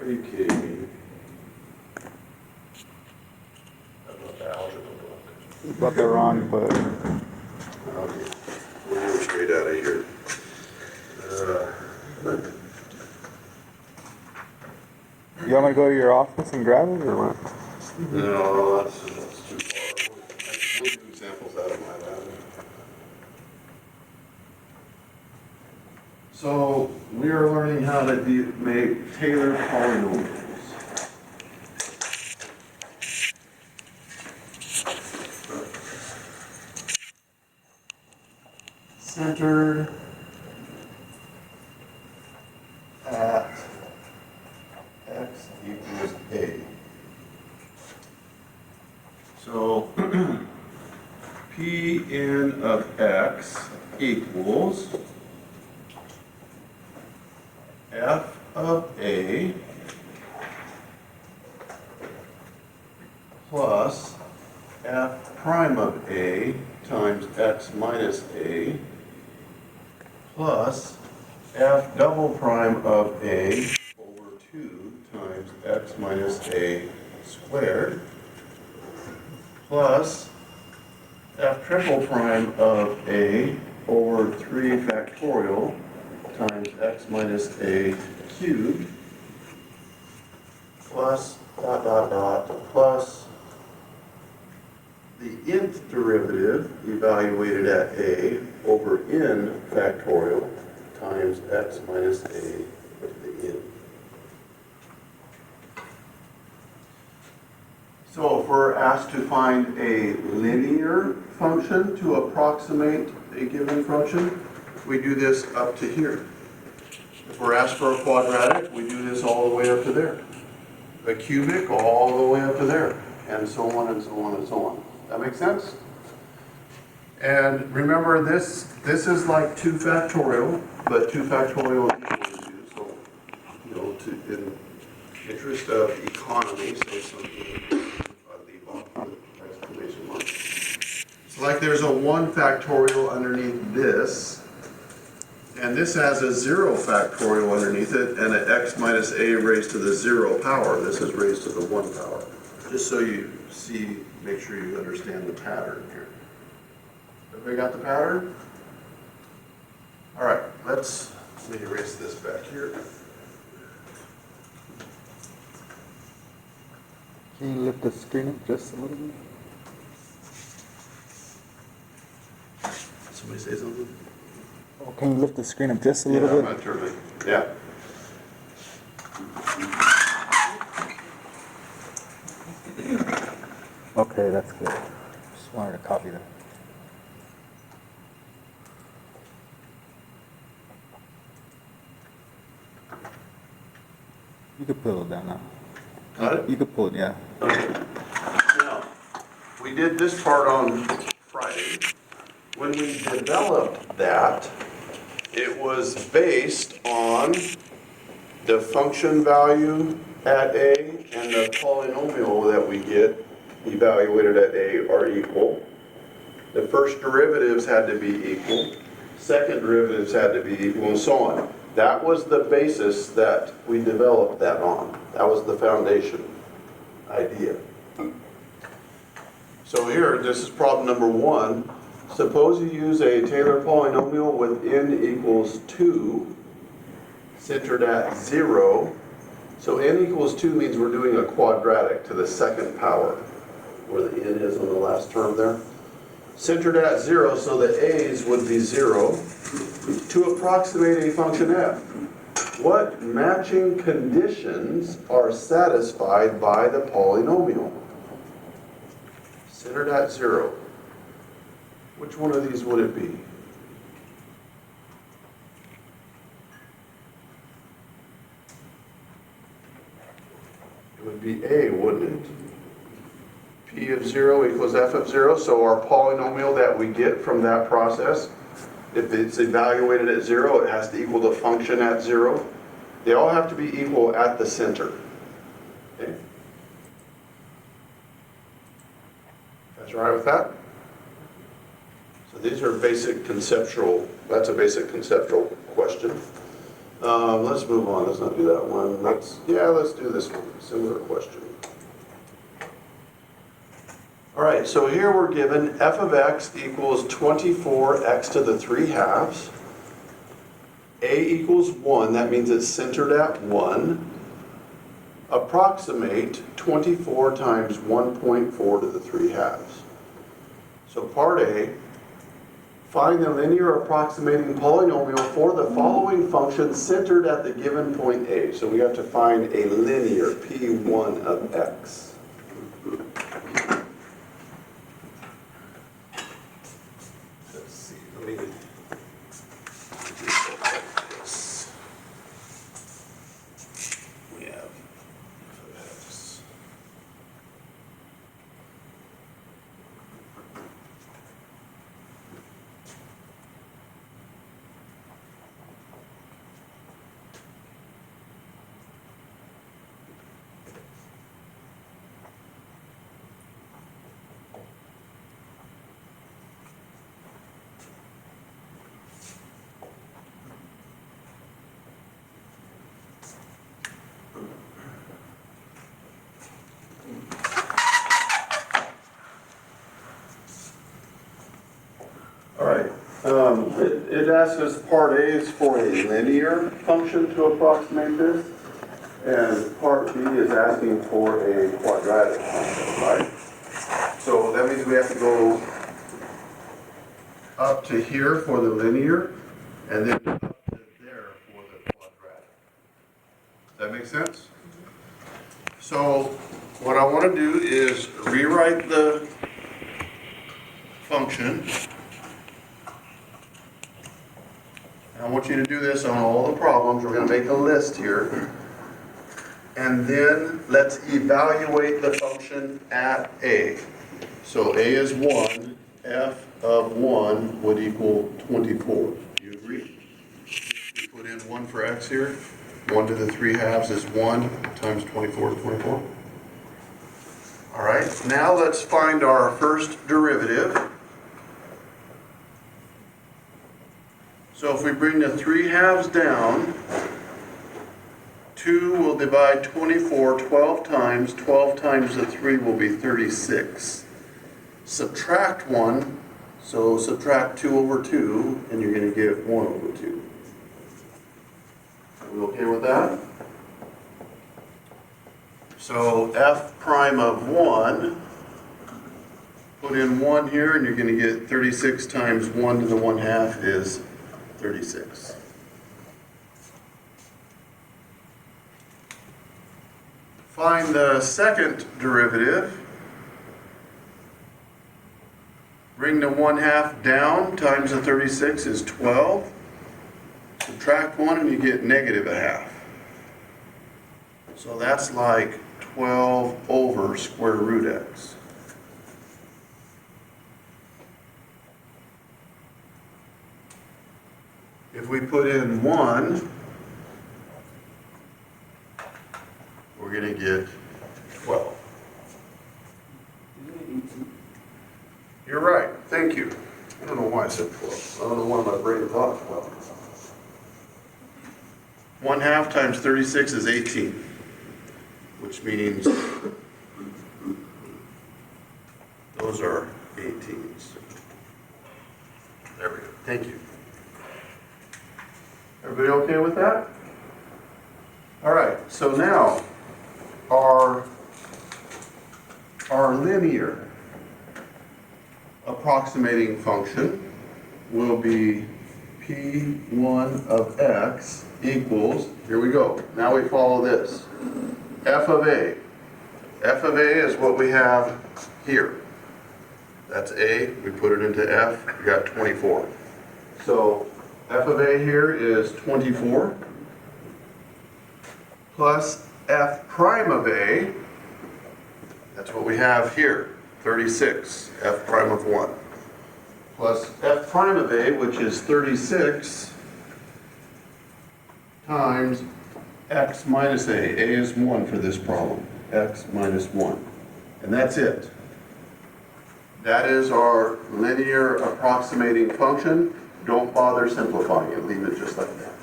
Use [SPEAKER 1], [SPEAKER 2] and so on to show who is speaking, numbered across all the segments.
[SPEAKER 1] Are you kidding me? I'm not the algebra book.
[SPEAKER 2] You brought the wrong book.
[SPEAKER 1] Okay, we'll go straight out of here.
[SPEAKER 2] You want me to go to your office and grab it, or what?
[SPEAKER 1] No, that's too far. We'll do examples out of my lab. So we are learning how to make Taylor polynomials. Centered at x equals a. So Pn of x equals f of a plus f prime of a times x minus a plus f double prime of a over 2 times x minus a squared plus f triple prime of a over 3 factorial times x minus a cubed plus dot dot dot plus the nth derivative evaluated at a over n factorial times x minus a to the n. So if we're asked to find a linear function to approximate a given function, we do this up to here. If we're asked for a quadratic, we do this all the way up to there. A cubic, all the way up to there, and so on and so on and so on. That makes sense? And remember, this is like 2 factorial, but 2 factorial equals 2, so, you know, in interest of economy, say something, leave off the exclamation mark. It's like there's a 1 factorial underneath this, and this has a 0 factorial underneath it, and an x minus a raised to the 0 power. This is raised to the 1 power. Just so you see, make sure you understand the pattern here. Everybody got the pattern? All right, let me erase this back here.
[SPEAKER 2] Can you lift the screen up just a little bit?
[SPEAKER 1] Somebody say something?
[SPEAKER 2] Oh, can you lift the screen up just a
[SPEAKER 1] Yeah,
[SPEAKER 2] little
[SPEAKER 1] I'm
[SPEAKER 2] bit?
[SPEAKER 1] gonna turn it. Yeah.
[SPEAKER 2] Okay, that's good. Just wanted to copy that. You could pull it down now.
[SPEAKER 1] Got it?
[SPEAKER 2] You could pull it, yeah.
[SPEAKER 1] Okay. Now, we did this part on Friday. When we developed that, it was based on the function value at a and the polynomial that we get evaluated at a are equal. The first derivatives had to be equal. Second derivatives had to be equal, and so on. That was the basis that we developed that on. That was the foundation idea. So here, this is problem number 1. Suppose you use a Taylor polynomial with n equals 2, centered at 0. So n equals 2 means we're doing a quadratic to the second power, where the n is on the last term there. Centered at 0, so the a's would be 0, to approximate a function f. What matching conditions are satisfied by the polynomial? Centered at 0. Which one of these would it be? It would be A, wouldn't it? P of 0 equals f of 0, so our polynomial that we get from that process, if it's evaluated at 0, it has to equal the function at 0. They all have to be equal at the center. Okay? Guys all right with that? So these are basic conceptual, that's a basic conceptual question. Let's move on, let's not do that one. Let's do this one, similar question. All right, so here we're given f of x equals 24x to the 3 halves. A equals 1, that means it's centered at 1. Approximate 24 times 1.4 to the 3 halves. So part A, find the linear approximating polynomial for the following function centered at the given point A. So we have to find a linear P1 of x. Let's see, let me do this. We have f of x. All right, it asks us part A is for a linear function to approximate this, and part B is asking for a quadratic function, right? So that means we have to go up to here for the linear, and then up to there for the quadratic. Does that make sense? So what I want to do is rewrite the function. I want you to do this on all the problems. We're going to make a list here. And then let's evaluate the function at A. So A is 1. F of 1 would equal 24. Do you agree? We put in 1 for x here. 1 to the 3 halves is 1 times 24 is 24. All right. Now let's find our first derivative. So if we bring the 3 halves down, 2 will divide 24 12 times. 12 times the 3 will be 36. Subtract 1, so subtract 2 over 2, and you're going to get 1 over 2. Are we okay with that? So f prime of 1, put in 1 here, and you're going to get 36 times 1 to the 1/2 is 36. Find the second derivative. Bring the 1/2 down, times the 36 is 12. Subtract 1 and you get negative 1/2. So that's like 12 over square root x. If we put in 1, we're going to get 12. You're right. Thank you. I don't know why I said 12. I don't know why my brain thought 12. 1/2 times 36 is 18, which means those are 18s. There we go. Thank you. Everybody okay with that? All right, so now our linear approximating function will be P1 of x equals, here we go, now we follow this, f of a. F of a is what we have here. That's a, we put it into f, we got 24. So f of a here is 24 plus f prime of a, that's what we have here, 36, f prime of 1, plus f prime of a, which is 36, times x minus a. A is 1 for this problem, x minus 1. And that's it. That is our linear approximating function. Don't bother simplifying it, leave it just like that.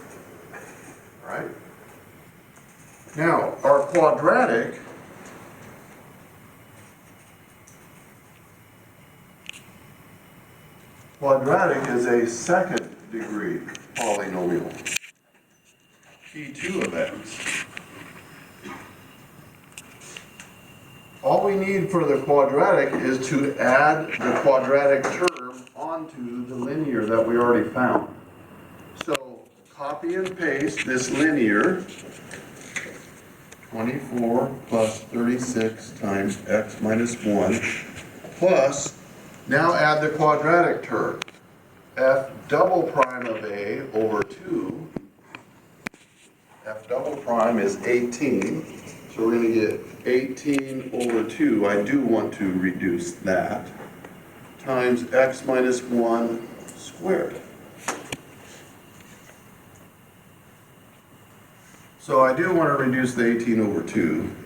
[SPEAKER 1] Now, our quadratic is a second degree polynomial, P2 of x. All we need for the quadratic is to add the quadratic term onto the linear that we already found. So copy and paste this linear, 24 plus 36 times x minus 1, plus, now add the quadratic term, f double prime of a over 2, f double prime is 18, so we're going to get 18 over 2, I do want to reduce that, times x minus 1 squared. So I do want to reduce the 18 over 2.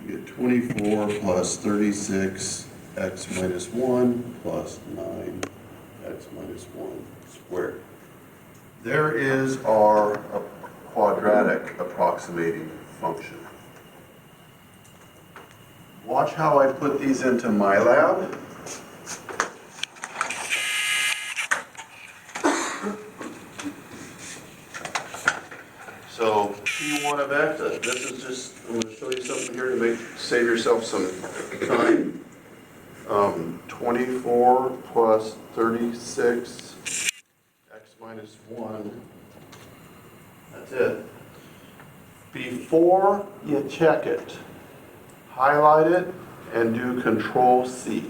[SPEAKER 1] You get 24 plus 36 x minus 1 plus 9 x minus 1 squared. There is our quadratic approximating function. Watch how I put these into MyLab. So P1 of x, this is just, I'm going to show you something here to save yourself some time. 24 plus 36 x minus 1, that's it. Before you check it, highlight it and do Control C.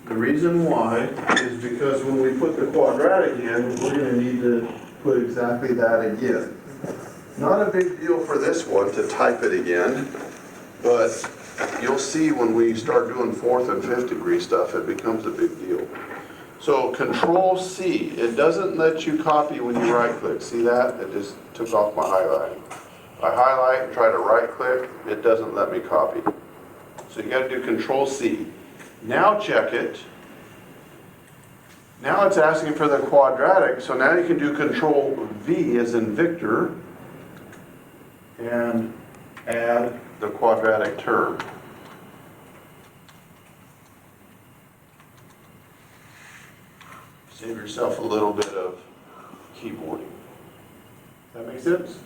[SPEAKER 1] The reason why is because when we put the quadratic in, we're going to need to put exactly that again. Not a big deal for this one to type it again, but you'll see when we start doing 4th and 5th degree stuff, it becomes a big deal. So Control C, it doesn't let you copy when you right click. See that? It just took off my highlighting. I highlight and try to right click, it doesn't let me copy. So you got to do Control C. Now check it. Now it's asking for the quadratic, so now you can do Control V as in Victor and add the quadratic term. Save yourself a little bit of keyboarding. That make sense?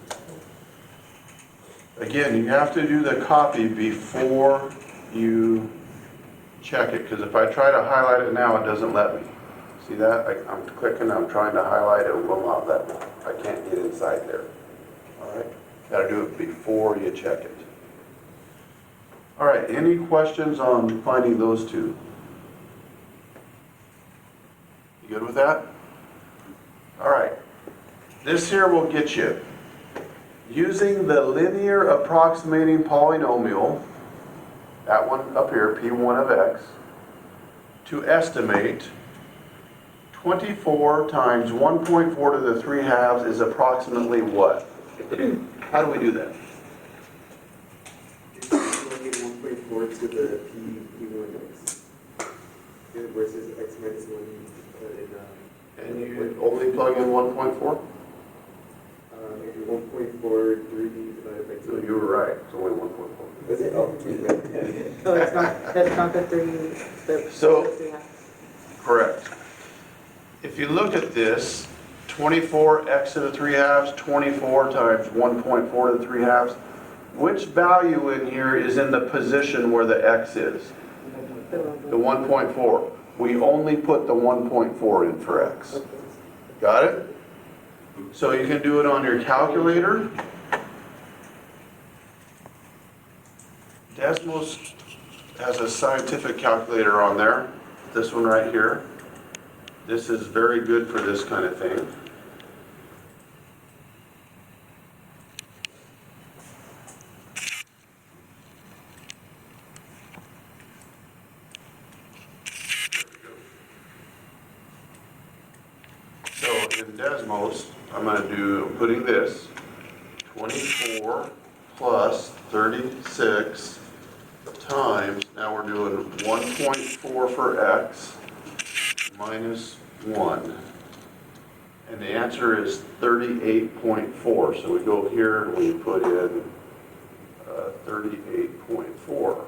[SPEAKER 1] Again, you have to do the copy before you check it, because if I try to highlight it now, it doesn't let me. See that? I'm clicking, I'm trying to highlight it, it will not let me. I can't get inside there. All right? Got to do it before you check it. All right, any questions on finding those two? You good with that? All right. This here will get you. Using the linear approximating polynomial, that one up here, P1 of x, to estimate 24 times 1.4 to the 3 halves is approximately what? How do we do that?
[SPEAKER 3] 1.4 to the P1x versus x minus 1
[SPEAKER 1] And you only plug in 1.4?
[SPEAKER 3] 1.43 divided by 2.
[SPEAKER 1] So you were right, it's only 1.4.
[SPEAKER 3] Was it? Oh,
[SPEAKER 4] So that's not the three,
[SPEAKER 1] So-
[SPEAKER 4] the 3 halves?
[SPEAKER 1] Correct. If you look at this, 24x to the 3 halves, 24 times 1.4 to the 3 halves, which value in here is in the position where the x is? The 1.4. We only put the 1.4 in for x. Got it? So you can do it on your calculator. Desmos has a scientific calculator on there. This one right here. This is very good for this kind of thing. So in Desmos, I'm putting this, 24 plus 36 times, now we're doing 1.4 for x minus 1. And the answer is 38.4. So we go here and we put in 38.4.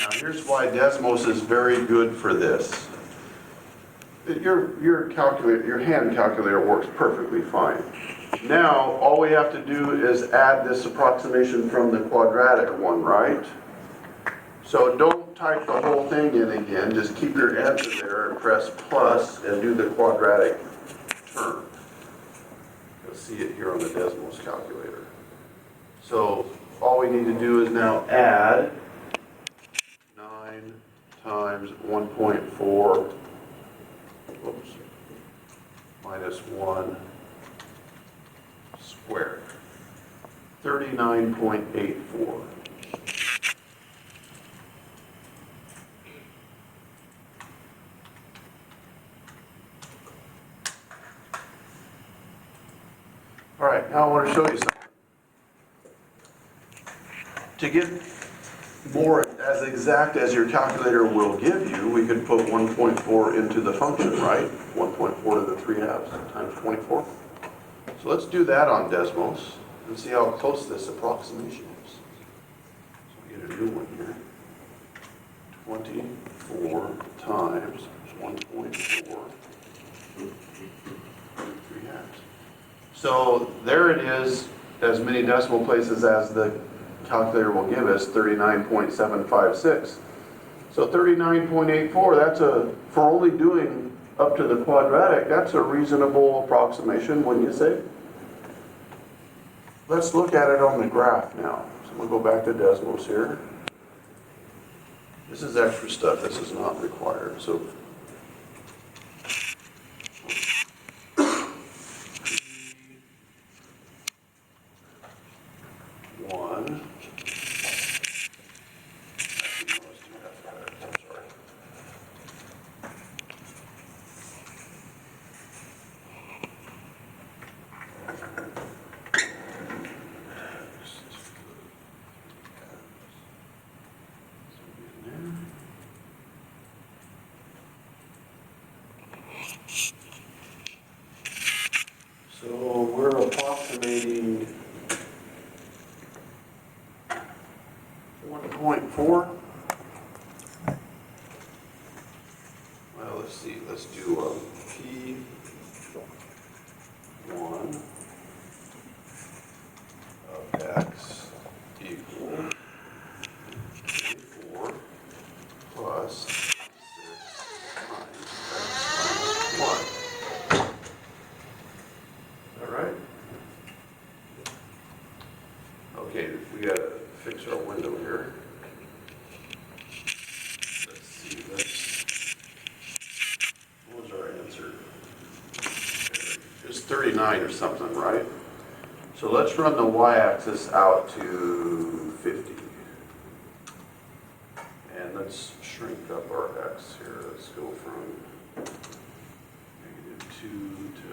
[SPEAKER 1] Now here's why Desmos is very good for this. Your calculator, your hand calculator works perfectly fine. Now, all we have to do is add this approximation from the quadratic one, right? So don't type the whole thing in again, just keep your answer there and press plus and do the quadratic term. You'll see it here on the Desmos calculator. So all we need to do is now add 9 times 1.4, oops, minus 1 squared, 39.84. All right, now I want to show you something. To get more as exact as your calculator will give you, we could put 1.4 into the function, right? 1.4 to the 3/2 times 24. So let's do that on Desmos and see how close this approximation is. So we get a new one here. 24 times 1.4 3/2. So there it is, as many decimal places as the calculator will give us, 39.756. So 39.84, that's for only doing up to the quadratic, that's a reasonable approximation, wouldn't you say? Let's look at it on the graph now. So we'll go back to Desmos here. This is extra stuff, this is not required. So one. So we're approximating 1.4. Well, let's see, let's do P1 of X equal 24 plus 6 times X minus 1. Is that right? Okay, we gotta fix our window here. Let's see, what was our answer? It was 39 or something, right? So let's run the y-axis out to 50. And let's shrink up our x here. Let's go from -2 to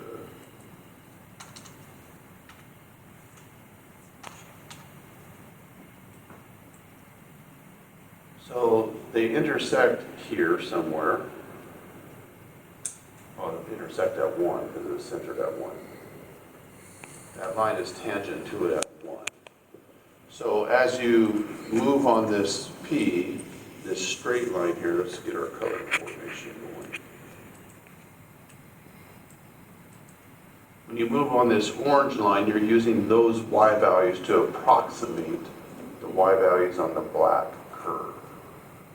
[SPEAKER 1] so they intersect here somewhere. Oh, they intersect at 1 because it's centered at 1. That line is tangent to it at 1. So as you move on this P, this straight line here, let's get our color coordination going. When you move on this orange line, you're using those y values to approximate the y values on the black curve.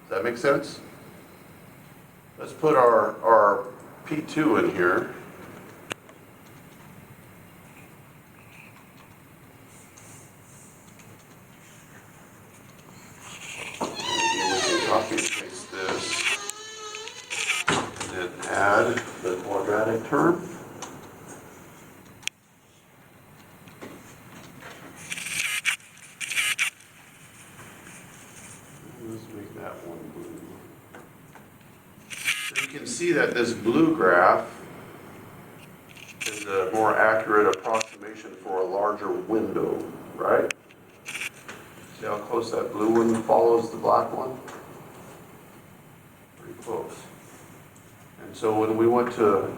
[SPEAKER 1] Does that make sense? Let's put our P2 in here. Copy and paste this, and then add the quadratic term. Let's make that one blue. So you can see that this blue graph is a more accurate approximation for a larger window, right? See how close that blue one follows the black one? close. And so when we went to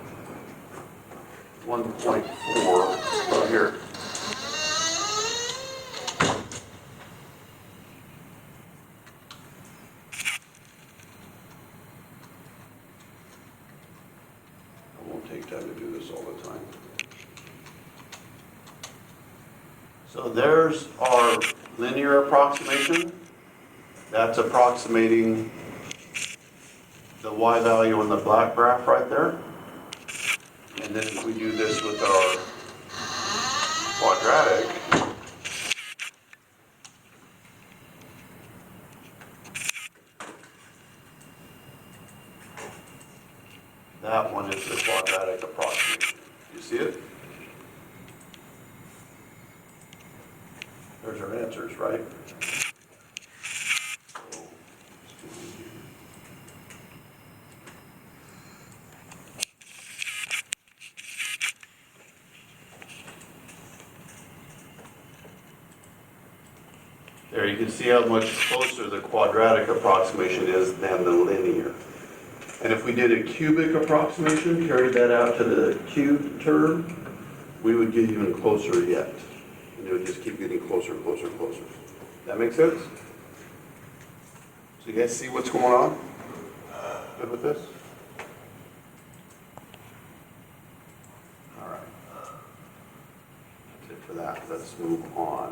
[SPEAKER 1] 1.4 here, I won't take time to do this all the time. So there's our linear approximation. That's approximating the y value on the black graph right there. And then if we do this with our quadratic, that one is the quadratic approximation. You see it? There's our answers, right? There, you can see how much closer the quadratic approximation is than the linear. And if we did a cubic approximation, carried that out to the cubed term, we would get even closer yet. And it would just keep getting closer, closer, closer. That make sense? So you guys see what's going on? Good with this? All right. That's it for that. Let's move on.